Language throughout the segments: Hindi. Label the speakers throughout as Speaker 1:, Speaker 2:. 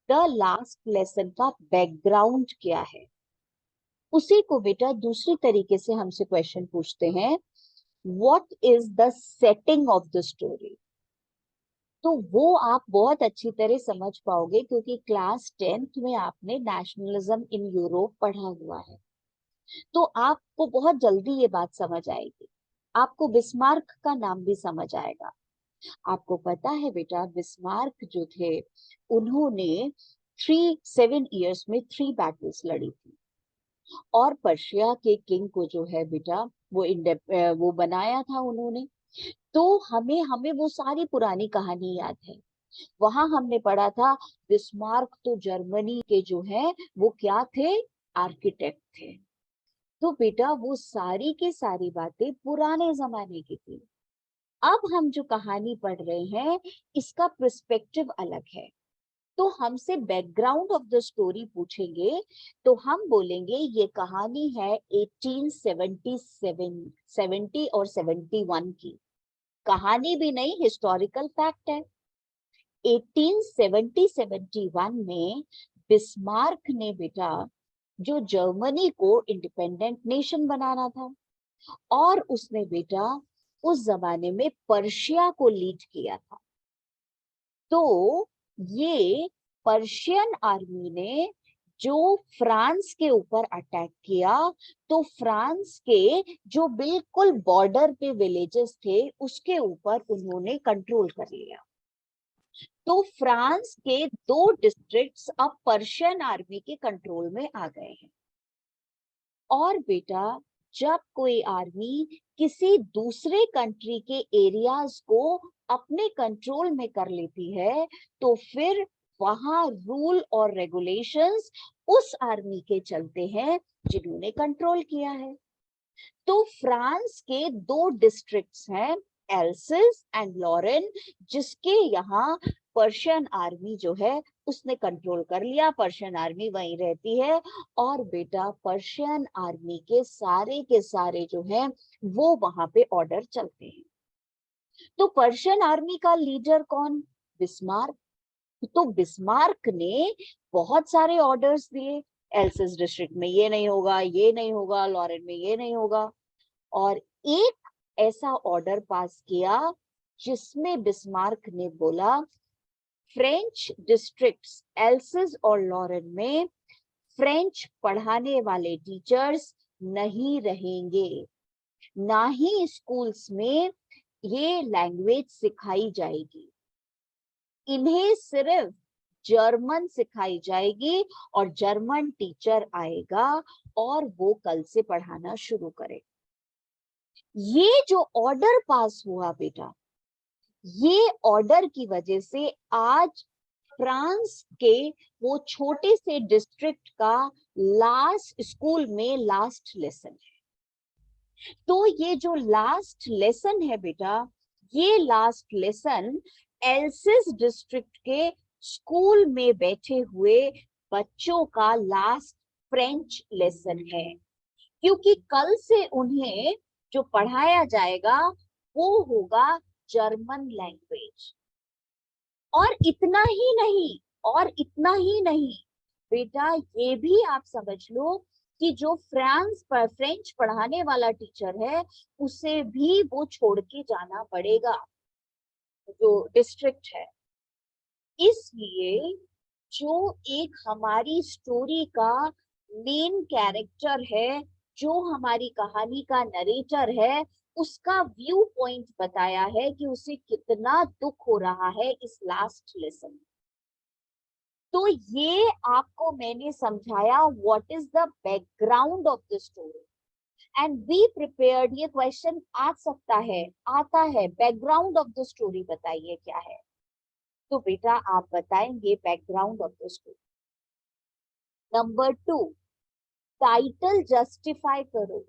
Speaker 1: द लास्ट लेसन का बैकग्राउंड क्या है, उसी को बेटा दूसरी तरीके से हमसे क्वेश्चन पूछते हैं, what is the setting of the story. तो वो आप बहुत अच्छी तरह समझ पाओगे क्योंकि क्लास 10th में आपने नेशनलिज्म इन यूरोप पढ़ा हुआ है। तो आपको बहुत जल्दी ये बात समझ आएगी, आपको बिस्मार्क का नाम भी समझ आएगा। आपको पता है बेटा, बिस्मार्क जो थे उन्होंने 7 years में 3 battles लड़ी थी और पर्शिया के किंग को जो है बेटा वो बनाया था उन्होंने। तो हमें हमें वो सारी पुरानी कहानी याद है। वहां हमने पढ़ा था बिस्मार्क तो जर्मनी के जो है वो क्या थे, आर्किटेक्ट थे। तो बेटा वो सारी की सारी बातें पुराने जमाने की थी। अब हम जो कहानी पढ़ रहे हैं इसका पर्सपेक्टिव अलग है। तो हमसे बैकग्राउंड ऑफ द स्टोरी पूछेंगे तो हम बोलेंगे ये कहानी है 1877 70 और 71 की। कहानी भी नहीं, हिस्टोरिकल फैक्ट है। 1870-71 में बिस्मार्क ने बेटा जो जर्मनी को इंडिपेंडेंट नेशन बनाना था और उसने बेटा उस जमाने में पर्शिया को लीड किया था। तो ये पर्शियन आर्मी ने जो फ्रांस के ऊपर अटैक किया, तो फ्रांस के जो बिल्कुल बॉर्डर पे विलेजेस थे उसके ऊपर उन्होंने कंट्रोल कर लिया। तो फ्रांस के 2 डिस्ट्रिक्ट्स अब पर्शियन आर्मी के कंट्रोल में आ गए हैं। और बेटा जब कोई आर्मी किसी दूसरे कंट्री के एरियाज को अपने कंट्रोल में कर लेती है तो फिर वहां रूल और रेगुलेशंस उस आर्मी के चलते हैं जिन्होंने कंट्रोल किया है। तो फ्रांस के 2 डिस्ट्रिक्ट्स हैं, एल्सिस एंड लॉरेन, जिसके यहाँ पर्शियन आर्मी जो है उसने कंट्रोल कर लिया। पर्शियन आर्मी वहीं रहती है और बेटा पर्शियन आर्मी के सारे जो है वो वहां पे ऑर्डर चलते हैं। तो पर्शियन आर्मी का लीडर कौन, बिस्मार्क। तो बिस्मार्क ने बहुत सारे ऑर्डर्स दिए, एल्सिस डिस्ट्रिक्ट में ये नहीं होगा, ये नहीं होगा, लॉरेन में ये नहीं होगा। और एक ऐसा ऑर्डर पास किया जिसमें बिस्मार्क ने बोला फ्रेंच डिस्ट्रिक्ट्स एल्सिस और लॉरेन में फ्रेंच पढ़ाने वाले टीचर्स नहीं रहेंगे, ना ही स्कूल्स में ये लैंग्वेज सिखाई जाएगी। इन्हें सिर्फ जर्मन सिखाई जाएगी और जर्मन टीचर आएगा और वो कल से पढ़ाना शुरू करे। ये जो ऑर्डर पास हुआ बेटा, ये ऑर्डर की वजह से आज फ्रांस के वो छोटे से डिस्ट्रिक्ट का लास्ट स्कूल में लास्ट लेसन है। तो ये जो लास्ट लेसन है बेटा, ये लास्ट लेसन एल्सिस डिस्ट्रिक्ट के स्कूल में बैठे हुए बच्चों का लास्ट फ्रेंच लेसन है, क्योंकि कल से उन्हें जो पढ़ाया जाएगा वो होगा जर्मन लैंग्वेज। और इतना ही नहीं, और इतना ही नहीं बेटा, ये भी आप समझ लो कि जो फ्रेंच पढ़ाने वाला टीचर है उसे भी वो छोड़ के जाना पड़ेगा, जो डिस्ट्रिक्ट है। इसलिए जो एक हमारी स्टोरी का मेन कैरेक्टर है, जो हमारी कहानी का नरेटर है, उसका व्यू पॉइंट बताया है कि उसे कितना दुख हो रहा है इस लास्ट लेसन। तो ये आपको मैंने समझाया what is the background of the story and be prepared. ये क्वेश्चन आ सकता है, आता है, बैकग्राउंड ऑफ द स्टोरी बताइए क्या है। तो बेटा आप बताएंगे background of the story. Number 2, title justify करो,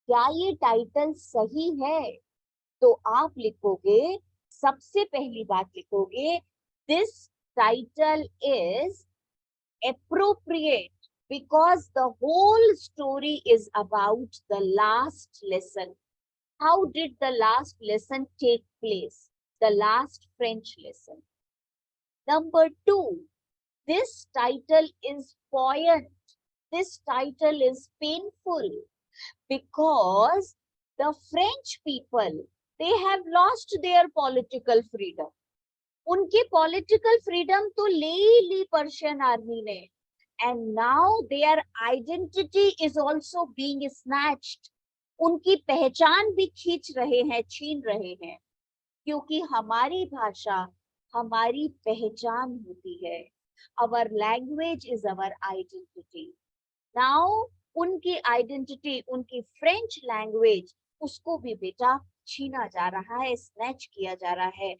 Speaker 1: क्या ये टाइटल सही है। तो आप लिखोगे, सबसे पहली बात लिखोगे, this title is appropriate because the whole story is about the last lesson. How did the last lesson take place? The last French lesson. Number 2, this title is poignant. This title is painful because the French people, they have lost their political freedom. उनकी political freedom तो ले ही ली पर्शियन आर्मी ने, and now their identity is also being snatched. उनकी पहचान भी खींच रहे हैं, छीन रहे हैं, क्योंकि हमारी भाषा हमारी पहचान होती है. Our language is our identity. Now उनकी आइडेंटिटी, उनकी फ्रेंच लैंग्वेज, उसको भी बेटा छीना जा रहा है, स्नैच किया जा रहा है.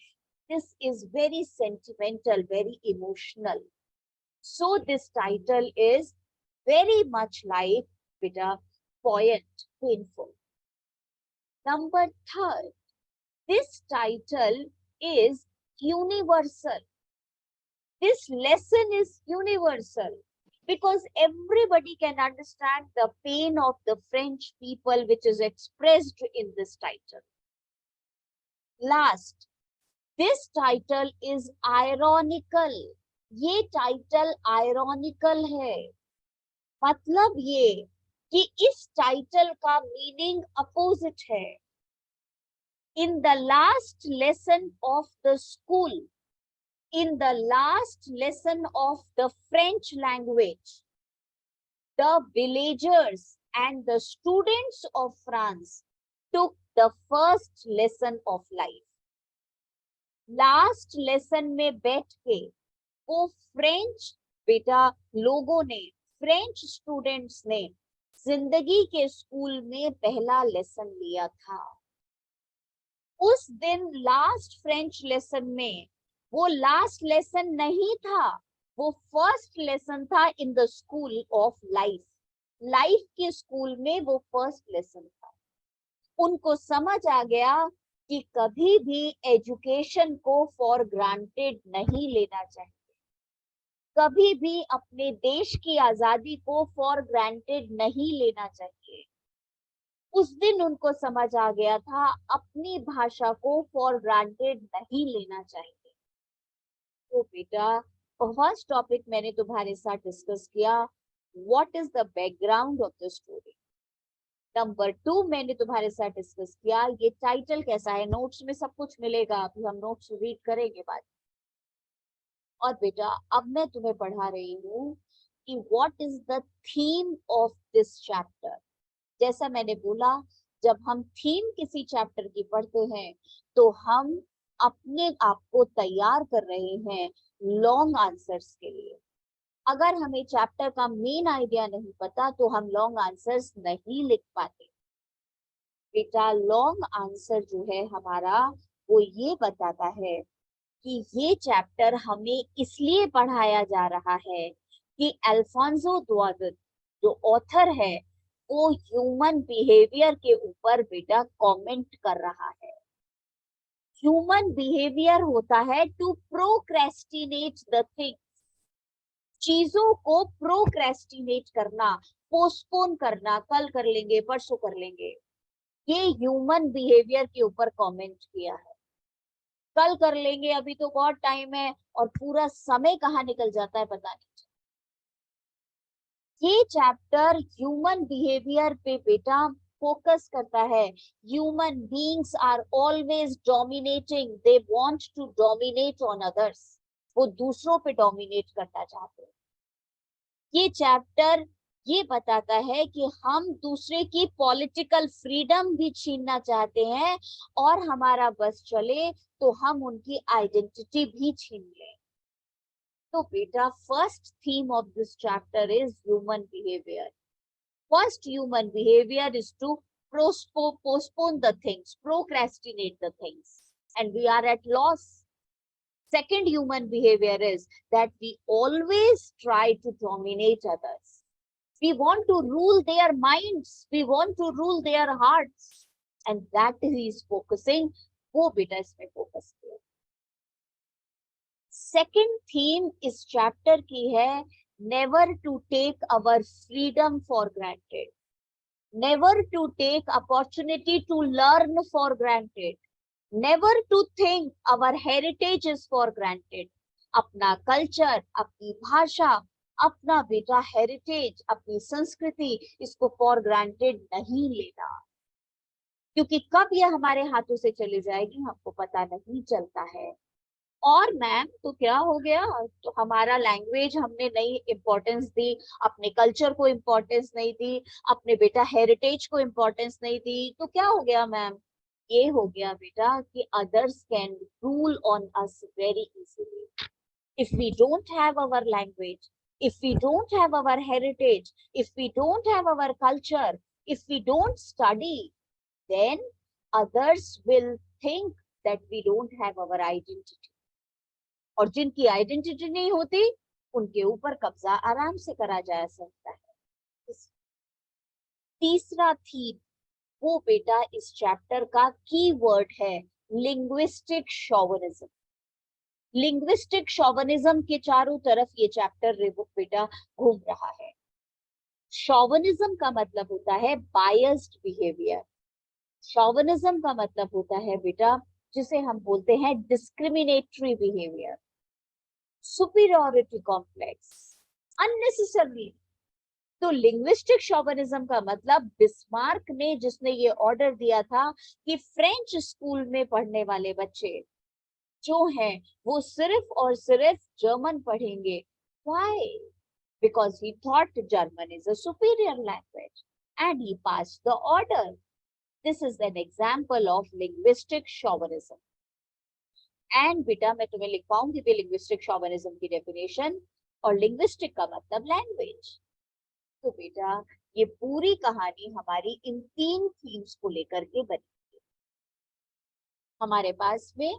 Speaker 1: This is very sentimental, very emotional. So this title is very much like beta poignant, painful. Number 3, this title is universal. This lesson is universal because everybody can understand the pain of the French people which is expressed in this title. Last, this title is ironical. ये टाइटल आयरॉनिकल है. मतलब ये कि इस टाइटल का मीनिंग अपोजिट है. In the last lesson of the school, in the last lesson of the French language, the villagers and the students of France took the first lesson of life. Last lesson में बैठ के वो फ्रेंच बेटा लोगों ने, फ्रेंच स्टूडेंट्स ने जिंदगी के स्कूल में पहला लेसन लिया था. उस दिन लास्ट फ्रेंच लेसन में वो लास्ट लेसन नहीं था, वो फर्स्ट लेसन था in the school of life. Life के स्कूल में वो फर्स्ट लेसन था. उनको समझ आ गया कि कभी भी एजुकेशन को फॉर ग्रांटेड नहीं लेना चाहिए, कभी भी अपने देश की आजादी को फॉर ग्रांटेड नहीं लेना चाहिए. उस दिन उनको समझ आ गया था अपनी भाषा को फॉर ग्रांटेड नहीं लेना चाहिए. तो बेटा फर्स्ट टॉपिक मैंने तुम्हारे साथ डिस्कस किया, what is the background of the story. Number 2 मैंने तुम्हारे साथ डिस्कस किया ये टाइटल कैसा है. नोट्स में सब कुछ मिलेगा, अभी हम नोट्स रीड करेंगे बाद. और बेटा अब मैं तुम्हें पढ़ा रही हूँ कि what is the theme of this chapter. जैसा मैंने बोला, जब हम थीम किसी चैप्टर की पढ़ते हैं तो हम अपने आप को तैयार कर रहे हैं लॉन्ग आंसर्स के लिए. अगर हमें चैप्टर का मेन आइडिया नहीं पता तो हम लॉन्ग आंसर्स नहीं लिख पाते. बेटा लॉन्ग आंसर जो है हमारा वो ये बताता है कि ये चैप्टर हमें इसलिए पढ़ाया जा रहा है कि अल्फोंसो दुआर्ते जो ऑथर है वो ह्यूमन बिहेवियर के ऊपर बेटा कमेंट कर रहा है. ह्यूमन बिहेवियर होता है टू प्रोक्रेस्टिनेट द थिंग्स. चीजों को प्रोक्रेस्टिनेट करना, पोस्टपोन करना, कल कर लेंगे, परसों कर लेंगे. ये ह्यूमन बिहेवियर के ऊपर कमेंट किया है. कल कर लेंगे, अभी तो बहुत टाइम है, और पूरा समय कहाँ निकल जाता है पता नहीं. ये चैप्टर ह्यूमन बिहेवियर पे बेटा फोकस करता है. Human beings are always dominating, they want to dominate on others. वो दूसरों पे डोमिनेट करना चाहते हैं. ये चैप्टर ये बताता है कि हम दूसरे की पॉलिटिकल फ्रीडम भी छीनना चाहते हैं, और हमारा बस चले तो हम उनकी आइडेंटिटी भी छीन लें. तो बेटा first theme of this chapter is human behaviour. First human behaviour is to postpone the things, procrastinate the things, and we are at loss. Second human behavior is that we always try to dominate others. We want to rule their minds, we want to rule their hearts, and that he is focusing. वो बेटा इसमें फोकस किया. सेकेंड थीम इस चैप्टर की है never to take our freedom for granted. Never to take opportunity to learn for granted. Never to think our heritage is for granted. अपना कल्चर, अपनी भाषा, अपना बेटा हेरिटेज, अपनी संस्कृति, इसको फॉर ग्रांटेड नहीं लेना, क्योंकि कब यह हमारे हाथों से चली जाएगी हमको पता नहीं चलता है। और मैम तो क्या हो गया, तो हमारा लैंग्वेज हमने नहीं इम्पोर्टेंस दी, अपने कल्चर को इम्पोर्टेंस नहीं दी, अपने बेटा हेरिटेज को इम्पोर्टेंस नहीं दी, तो क्या हो गया मैम, ये हो गया बेटा कि others can rule on us very easily. If we don't have our language, if we don't have our heritage, if we don't have our culture, if we don't study, then others will think that we don't have our identity. और जिनकी आइडेंटिटी नहीं होती उनके ऊपर कब्जा आराम से करा जा सकता है। तीसरा थीम वो बेटा इस चैप्टर का की वर्ड है, लिंग्विस्टिक शोविनिज्म। लिंग्विस्टिक शोविनिज्म के चारों तरफ ये चैप्टर बेटा घूम रहा है। शोविनिज्म का मतलब होता है बायस्ड बिहेवियर। शोविनिज्म का मतलब होता है बेटा जिसे हम बोलते हैं discriminatory behaviour, superiority complex, unnecessarily. तो लिंग्विस्टिक शोविनिज्म का मतलब बिस्मार्क ने जिसने ये ऑर्डर दिया था कि फ्रेंच स्कूल में पढ़ने वाले बच्चे जो हैं वो सिर्फ और सिर्फ जर्मन पढ़ेंगे। Why? Because he thought German is a superior language and he passed the order. This is an example of linguistic chauvinism. And बेटा मैं तुम्हें लिख पाऊंगी भी linguistic chauvinism की definition, और linguistic का मतलब language। तो बेटा ये पूरी कहानी हमारी इन तीन थीम्स को लेकर के बनी। हमारे पास में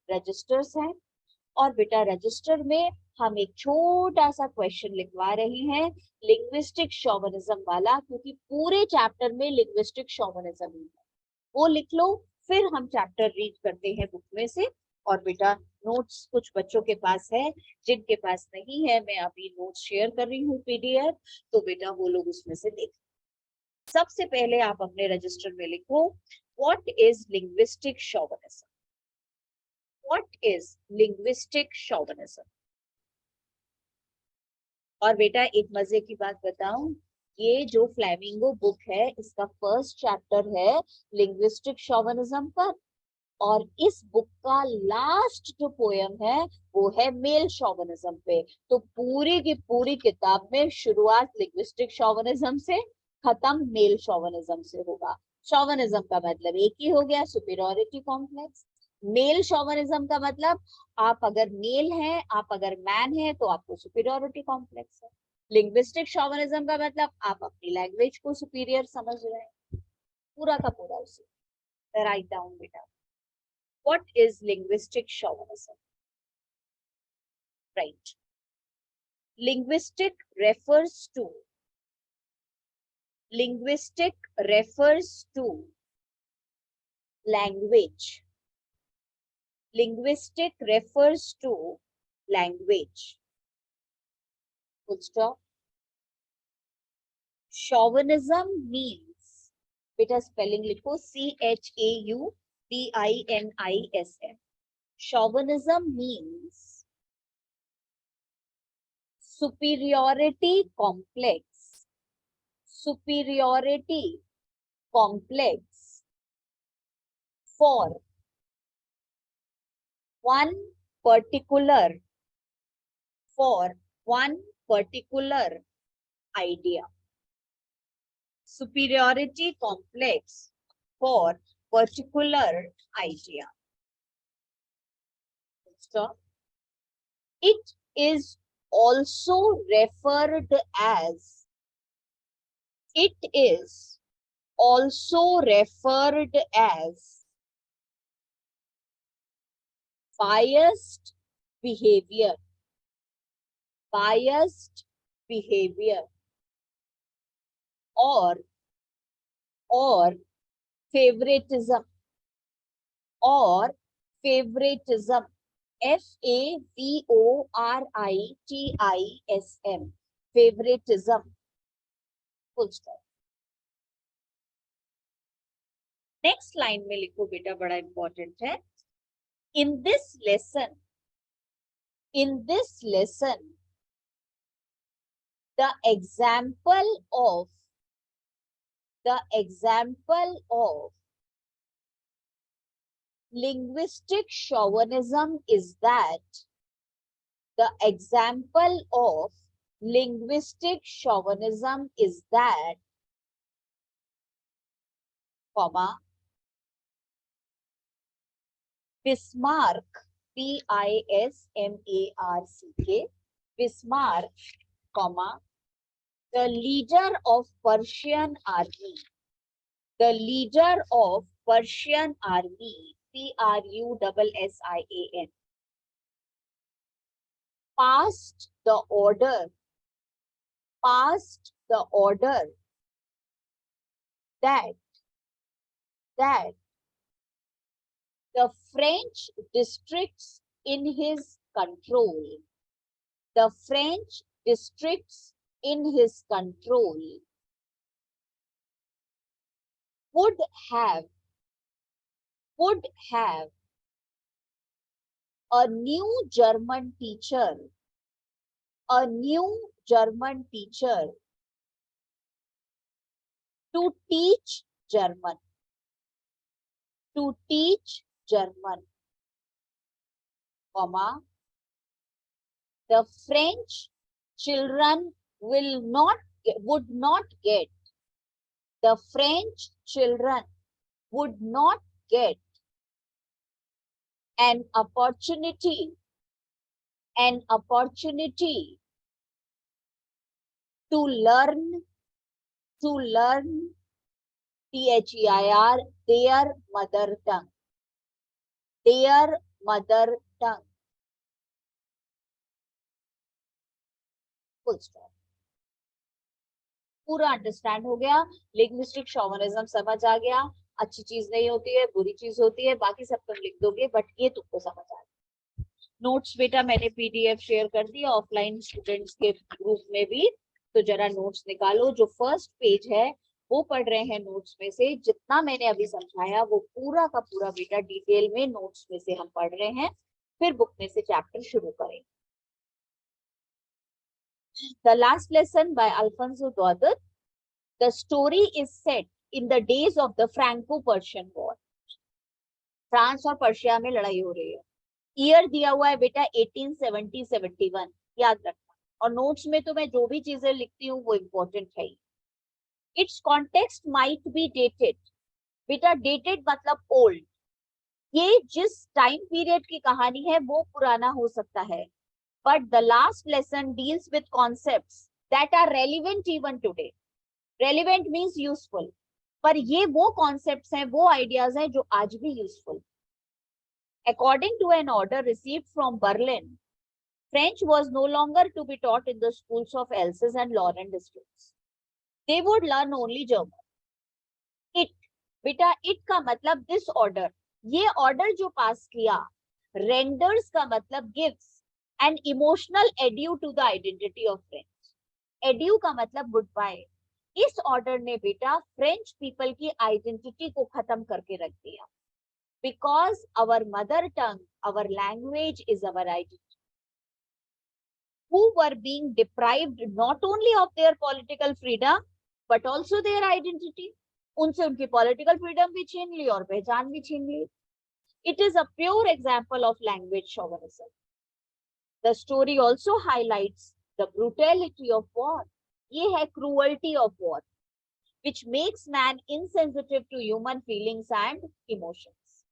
Speaker 1: रजिस्टर्स हैं और बेटा रजिस्टर में हम एक छोटा सा क्वेश्चन लिखवा रहे हैं लिंग्विस्टिक शोविनिज्म वाला, क्योंकि पूरे चैप्टर में लिंग्विस्टिक शोविनिज्म ही है। वो लिख लो, फिर हम चैप्टर रीड करते हैं बुक में से। और बेटा नोट्स कुछ बच्चों के पास है, जिनके पास नहीं है मैं अभी नोट्स शेयर कर रही हूँ पीडीएफ, तो बेटा वो लोग उसमें से देख। सबसे पहले आप अपने रजिस्टर में लिखो what is linguistic chauvinism. What is linguistic chauvinism? और बेटा एक मजे की बात बताऊं, ये जो फ्लैमिंगो बुक है इसका फर्स्ट चैप्टर है लिंग्विस्टिक शोविनिज्म पर, और इस बुक का लास्ट जो पोयम है वो है मेल शोविनिज्म पे। तो पूरी की पूरी किताब में शुरुआत लिंग्विस्टिक शोविनिज्म से, खत्म मेल शोविनिज्म से होगा। शोविनिज्म का मतलब एक ही हो गया, सुपीरियरिटी कॉम्प्लेक्स। मेल शोविनिज्म का मतलब आप अगर मेल हैं, आप अगर मैन हैं तो आपको सुपीरियरिटी कॉम्प्लेक्स है। लिंग्विस्टिक शोविनिज्म का मतलब आप अपनी लैंग्वेज को सुपीरियर समझ रहे हैं। पूरा का पूरा उसी राइट डाउन बेटा। What is linguistic chauvinism? Right. Linguistic refers to language. Linguistic refers to language. Full stop. Chauvinism means, beta spelling लिखो CHAUVINISM. Chauvinism means superiority complex for one particular idea. Superiority complex for particular idea. Stop. It is also referred as biased behavior or favoritism favoritism, favoritism. Full stop. Next line में लिखो बेटा, बड़ा इंपॉर्टेंट है। In this lesson, In this lesson, the example of linguistic chauvinism is that the example of linguistic chauvinism is that, comma, Bismarck, Bismarck, Bismarck, comma, the leader of Persian army, the leader of Persian army, Prussan, passed the order that the French districts in his control, the French districts in his control would have a new German teacher, to teach German, comma, the French children would not get, the French children would not get an opportunity to learn THEIR, their mother tongue. Full stop. पूरा अंडरस्टैंड हो गया, लिंग्विस्टिक शोविनिज्म समझ आ गया, अच्छी चीज नहीं होती है, बुरी चीज होती है, बाकी सब तुम लिख दोगे, बट ये तुमको समझ आ गया। नोट्स बेटा मैंने पीडीएफ शेयर कर दिया ऑफलाइन स्टूडेंट्स के ग्रुप में भी, तो जरा नोट्स निकालो। जो फर्स्ट पेज है वो पढ़ रहे हैं नोट्स में से, जितना मैंने अभी समझाया वो पूरा का पूरा बेटा डिटेल में नोट्स में से हम पढ़ रहे हैं, फिर बुक में से चैप्टर शुरू करेंगे। The last lesson by Alfonso Daudet. The story is set in the days of the Franco-Persian War. France और पर्शिया में लड़ाई हो रही है। ईयर दिया हुआ है बेटा 1870-71, याद रखना। और नोट्स में तो मैं जो भी चीजें लिखती हूँ वो इम्पोर्टेंट है। Its context might be dated. बेटा dated मतलब old. ये जिस टाइम पीरियड की कहानी है वो पुराना हो सकता है, but the last lesson deals with concepts that are relevant even today. Relevant means useful. पर ये वो concepts हैं, वो ideas हैं जो आज भी useful. According to an order received from Berlin, French was no longer to be taught in the schools of Alsace and Lorraine districts. They would learn only German. It, बेटा it का मतलब this order. ये order जो पास किया, renders का मतलब gives an emotional adieu to the identity of French. Adieu का मतलब goodbye. इस ऑर्डर ने बेटा फ्रेंच पीपल की आइडेंटिटी को खत्म करके रख दिया, because our mother tongue, our language is our identity. Who were being deprived not only of their political freedom but also their identity. उनसे उनकी political freedom भी छीन ली और पहचान भी छीन ली. It is a pure example of language chauvinism. The story also highlights the brutality of war. ये है cruelty of war, which makes man insensitive to human feelings and emotions.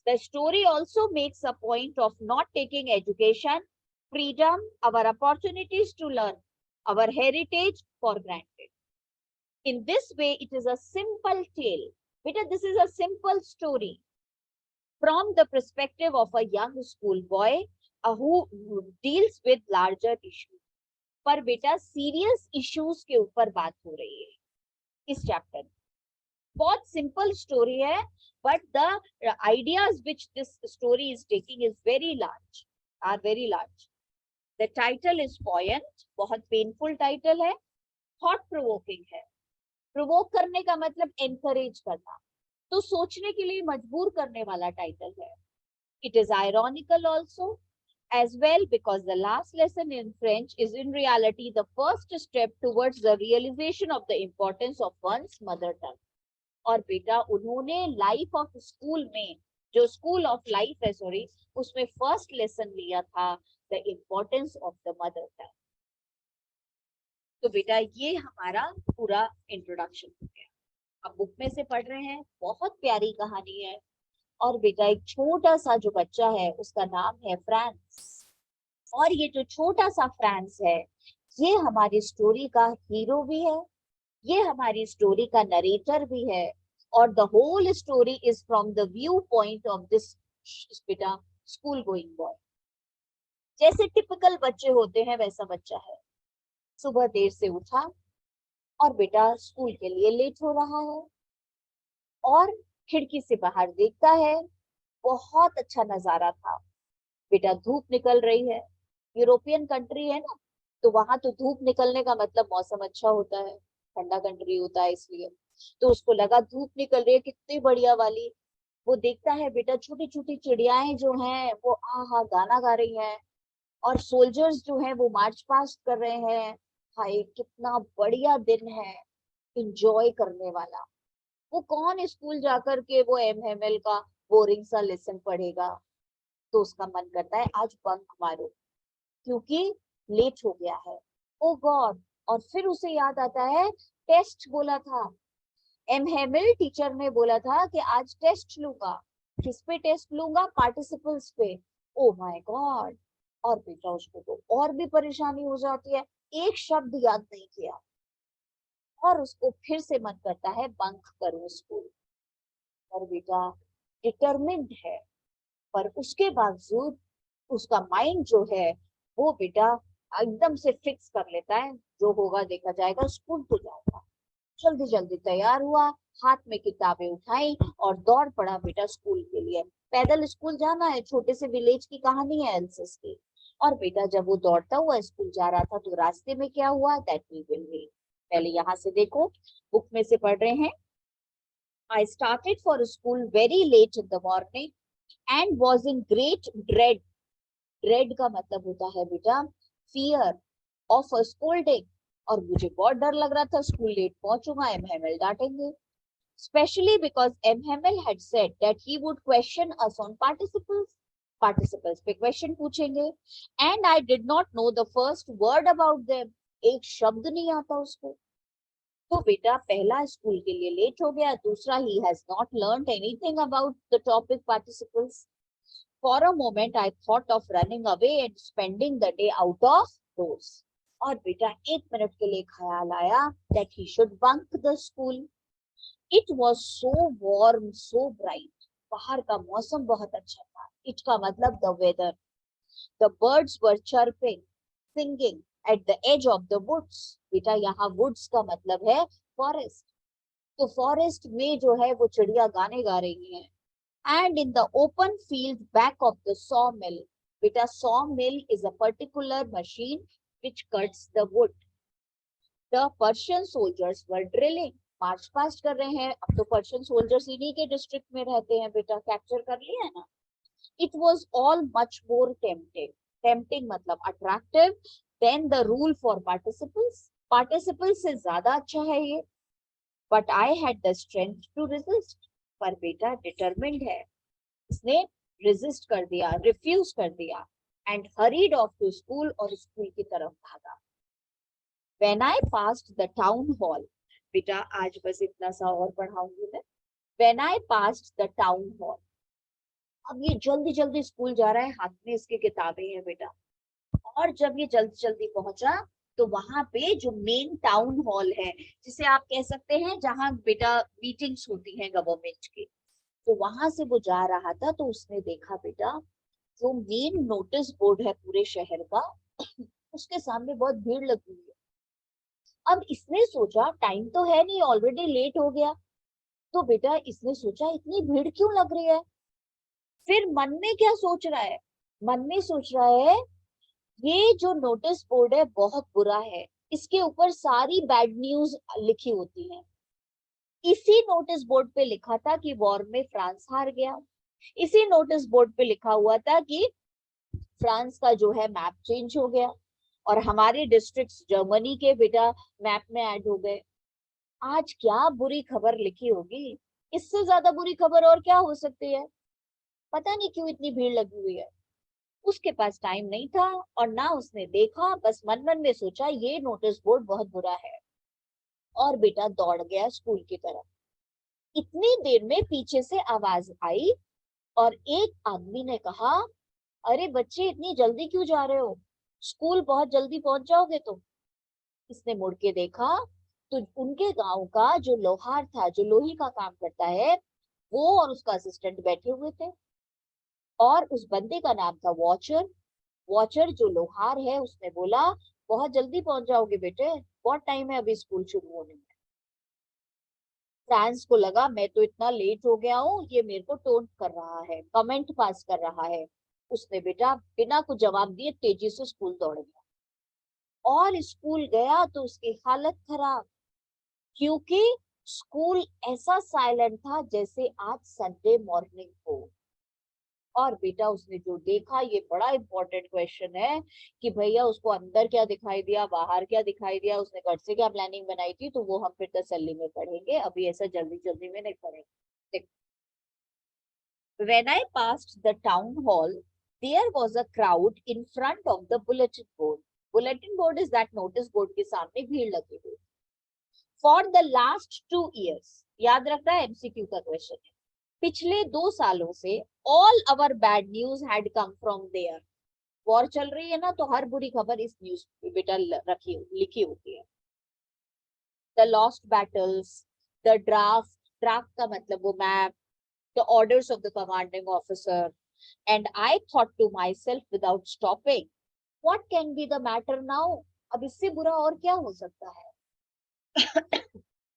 Speaker 1: The story also makes a point of not taking education, freedom, our opportunities to learn, our heritage for granted. In this way, it is a simple tale. Because this is a simple story from the perspective of a young schoolboy who deals with larger issues. पर बेटा सीरियस इश्यूज के ऊपर बात हो रही है इस चैप्टर में. बहुत सिंपल स्टोरी है, but the ideas which this story is taking is very large. The title is point, बहुत पेनफुल टाइटल है, थॉट प्रोवोकिंग है. प्रोवोक करने का मतलब एनकरेज करना, तो सोचने के लिए मजबूर करने वाला टाइटल है. It is ironical also, as well, because the last lesson in French is in reality the first step towards the realization of the importance of one's mother tongue. और बेटा उन्होंने लाइफ ऑफ स्कूल में, जो स्कूल ऑफ लाइफ है सॉरी, उसमें फर्स्ट लेसन लिया था the importance of the mother tongue. तो बेटा ये हमारा पूरा इंट्रोडक्शन हो गया। अब बुक में से पढ़ रहे हैं, बहुत प्यारी कहानी है। और बेटा एक छोटा सा जो बच्चा है उसका नाम है फ्रांस, और ये जो छोटा सा फ्रांस है ये हमारी स्टोरी का हीरो भी है, ये हमारी स्टोरी का नरेटर भी है, और the whole story is from the view point of this बेटा स्कूल गोइंग बॉय। जैसे टिपिकल बच्चे होते हैं वैसा बच्चा है। सुबह देर से उठा और बेटा स्कूल के लिए लेट हो रहा है, और खिड़की से बाहर देखता है, बहुत अच्छा नजारा था बेटा। धूप निकल रही है, यूरोपियन कंट्री है ना, तो वहां तो धूप निकलने का मतलब मौसम अच्छा होता है, ठंडा कंट्री होता है इसलिए। तो उसको लगा धूप निकल रही है कितनी बढ़िया वाली। वो देखता है बेटा छोटी छोटी चिड़ियाएं जो हैं वो आहा गाना गा रही हैं, और सोल्जर्स जो हैं वो मार्च पास्ट कर रहे हैं। हाय कितना बढ़िया दिन है, इंजॉय करने वाला। वो कौन स्कूल जाकर के वो एमएमएल का बोरिंग सा लेसन पढ़ेगा। तो उसका मन करता है आज बंक मारो, क्योंकि लेट हो गया है। ओ गॉड, और फिर उसे याद आता है टेस्ट बोला था, एमएमएल टीचर ने बोला था कि आज टेस्ट लूंगा। किस पे टेस्ट लूंगा? पार्टिसिपल्स पे। ओ माय गॉड, और बेटा उसको तो और भी परेशानी हो जाती है, एक शब्द याद नहीं किया, और उसको फिर से मन करता है बंक करूं स्कूल। और बेटा डिटरमिन्ड है, पर उसके बावजूद उसका माइंड जो है वो बेटा एकदम से फिक्स कर लेता है, जो होगा देखा जाएगा, स्कूल तो जाऊंगा। जल्दी जल्दी तैयार हुआ, हाथ में किताबें उठाई और दौड़ पड़ा बेटा स्कूल के लिए। पैदल स्कूल जाना है, छोटे से विलेज की कहानी है एल्सिस की। और बेटा जब वो दौड़ता हुआ स्कूल जा रहा था तो रास्ते में क्या हुआ, दैट वी विल रीड। पहले यहाँ से देखो, बुक में से पढ़ रहे हैं। I started for school very late in the morning and was in great dread. Dread का मतलब होता है बेटा fear of a scolding, और मुझे बहुत डर लग रहा था स्कूल लेट पहुंचूंगा, एमएमएल डांटेंगे। Especially because MML had said that he would question us on participles. Participles पे क्वेश्चन पूछेंगे, and I did not know the first word about them. एक शब्द नहीं आता उसको। तो बेटा पहला स्कूल के लिए लेट हो गया, दूसरा he has not learned anything about the topic participles. For a moment I thought of running away and spending the day out of doors. और बेटा एक मिनट के लिए ख्याल आया that he should bunk the school. It was so warm, so bright. बाहर का मौसम बहुत अच्छा था। It का मतलब the weather. The birds were chirping, singing at the edge of the woods. बेटा यहाँ woods का मतलब है forest. तो forest में जो है वो चिड़िया गाने गा रही हैं। And in the open field back of the sawmill. बेटा sawmill is a particular machine which cuts the wood. The Persian soldiers were drilling. March past कर रहे हैं। अब तो पर्शियन सोल्जर्स इन्हीं के डिस्ट्रिक्ट में रहते हैं बेटा, कैप्चर कर लिया है ना। It was all much more tempting. Tempting मतलब attractive than the rule for participles. Participles से ज्यादा अच्छा है ये। But I had the strength to resist. पर बेटा determined है, इसने resist कर दिया, refuse कर दिया, and hurried off to school, और स्कूल की तरफ भागा। When I passed the town hall, बेटा आज बस इतना सा और पढ़ाऊंगी मैं। When I passed the town hall, अब ये जल्दी जल्दी स्कूल जा रहा है, हाथ में इसके किताबें हैं बेटा। और जब ये जल्दी जल्दी पहुंचा तो वहां पे जो मेन टाउन हॉल है, जिसे आप कह सकते हैं जहां बेटा मीटिंग्स होती हैं गवर्नमेंट की, तो वहां से वो जा रहा था तो उसने देखा बेटा जो मेन नोटिस बोर्ड है पूरे शहर का, उसके सामने बहुत भीड़ लगी हुई है। अब इसने सोचा टाइम तो है नहीं, ऑलरेडी लेट हो गया, तो बेटा इसने सोचा इतनी भीड़ क्यों लग रही है। फिर मन में क्या सोच रहा है, मन में सोच रहा है ये जो नोटिस बोर्ड है बहुत बुरा है, इसके ऊपर सारी बैड न्यूज लिखी होती है। इसी नोटिस बोर्ड पे लिखा था कि वॉर में फ्रांस हार गया। इसी नोटिस बोर्ड पे लिखा हुआ था कि फ्रांस का जो है मैप चेंज हो गया और हमारे डिस्ट्रिक्ट्स जर्मनी के बेटा मैप में ऐड हो गए। आज क्या बुरी खबर लिखी होगी, इससे ज्यादा बुरी खबर और क्या हो सकती है। पता नहीं क्यों इतनी भीड़ लगी हुई है। उसके पास टाइम नहीं था और ना उसने देखा, बस मन मन में सोचा ये नोटिस बोर्ड बहुत बुरा है, और बेटा दौड़ गया स्कूल की तरफ। इतनी देर में पीछे से आवाज आई और एक आदमी ने कहा, अरे बच्चे इतनी जल्दी क्यों जा रहे हो, स्कूल बहुत जल्दी पहुंच जाओगे तुम। इसने मुड़ के देखा तो उनके गांव का जो लोहार था, जो लोही का काम करता है, वो और उसका असिस्टेंट बैठे हुए थे। और उस बंदे का नाम था वॉचर। वॉचर जो लोहार है उसने बोला, बहुत जल्दी पहुंच जाओगे बेटे, बहुत टाइम है अभी स्कूल शुरू होने में। फ्रांस को लगा मैं तो इतना लेट हो गया हूँ, ये मेरे को टोंट कर रहा है, कमेंट पास कर रहा है। उसने बेटा बिना कुछ जवाब दिए तेजी से स्कूल दौड़ गया और स्कूल गया तो उसकी हालत खराब, क्योंकि स्कूल ऐसा साइलेंट था जैसे आज संडे मॉर्निंग हो। और बेटा उसने जो देखा, ये बड़ा इंपॉर्टेंट क्वेश्चन है कि भैया उसको अंदर क्या दिखाई दिया, बाहर क्या दिखाई दिया, उसने घर से क्या प्लानिंग बनाई थी, तो वो हम फिर तसल्ली में पढ़ेंगे, अभी ऐसा जल्दी जल्दी में नहीं पढ़ेंगे। When I passed the town hall, there was a crowd in front of the bulletin board. Bulletin board is that notice board के सामने भीड़ लगी हुई। For the last 2 years, याद रखना है एमसीक्यू का क्वेश्चन है, पिछले 2 सालों से all our bad news had come from there. War चल रही है ना, तो हर बुरी खबर इस न्यूज पे बेटा रखी लिखी होती है। The lost battles, the draft, draft का मतलब वो map, the orders of the commanding officer, and I thought to myself without stopping, what can be the matter now, अब इससे बुरा और क्या हो सकता है।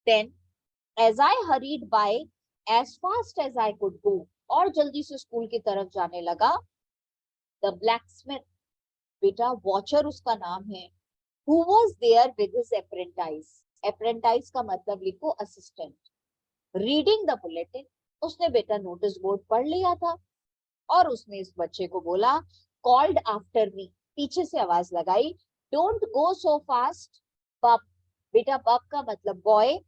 Speaker 1: Then as I hurried by as fast as I could go, और जल्दी से स्कूल की तरफ जाने लगा, द ब्लैकस्मिथ, बेटा वॉचर उसका नाम है, who was there with his apprentice, apprentice का मतलब लिखो असिस्टेंट, reading the bulletin, उसने बेटा नोटिस बोर्ड पढ़ लिया था और उसने इस बच्चे को बोला, called after me, पीछे से आवाज लगाई, don't go so fast pup, बेटा pup का मतलब boy,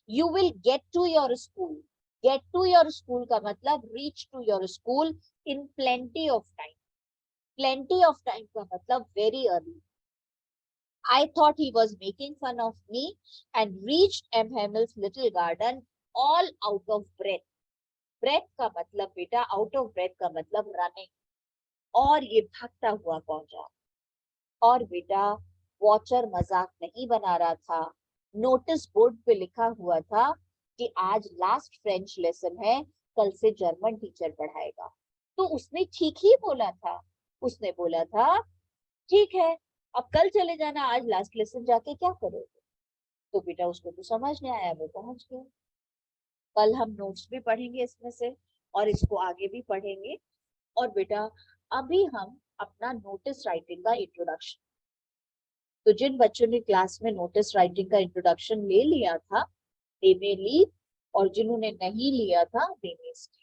Speaker 1: you will get to your school, get to your school का मतलब reach to your school in plenty of time, plenty of time का मतलब very early. I thought he was making fun of me and reached M. Hamill's little garden all out of breath. Breath का मतलब बेटा, out of breath का मतलब running, और ये भागता हुआ पहुंचा। और बेटा वॉचर मजाक नहीं बना रहा था, नोटिस बोर्ड पे लिखा हुआ था कि आज लास्ट फ्रेंच लेसन है, कल से जर्मन टीचर पढ़ाएगा। तो उसने ठीक ही बोला था, उसने बोला था ठीक है अब कल चले जाना, आज लास्ट लेसन जाके क्या करोगे। तो बेटा उसको तो समझ नहीं आया, वो पहुंच गया। कल हम नोट्स भी पढ़ेंगे इसमें से और इसको आगे भी पढ़ेंगे। और बेटा अभी हम अपना नोटिस राइटिंग का इंट्रोडक्शन, तो जिन बच्चों ने क्लास में नोटिस राइटिंग का इंट्रोडक्शन ले लिया था दे मे लीव, और जिन्होंने नहीं लिया था दे मे स्टे।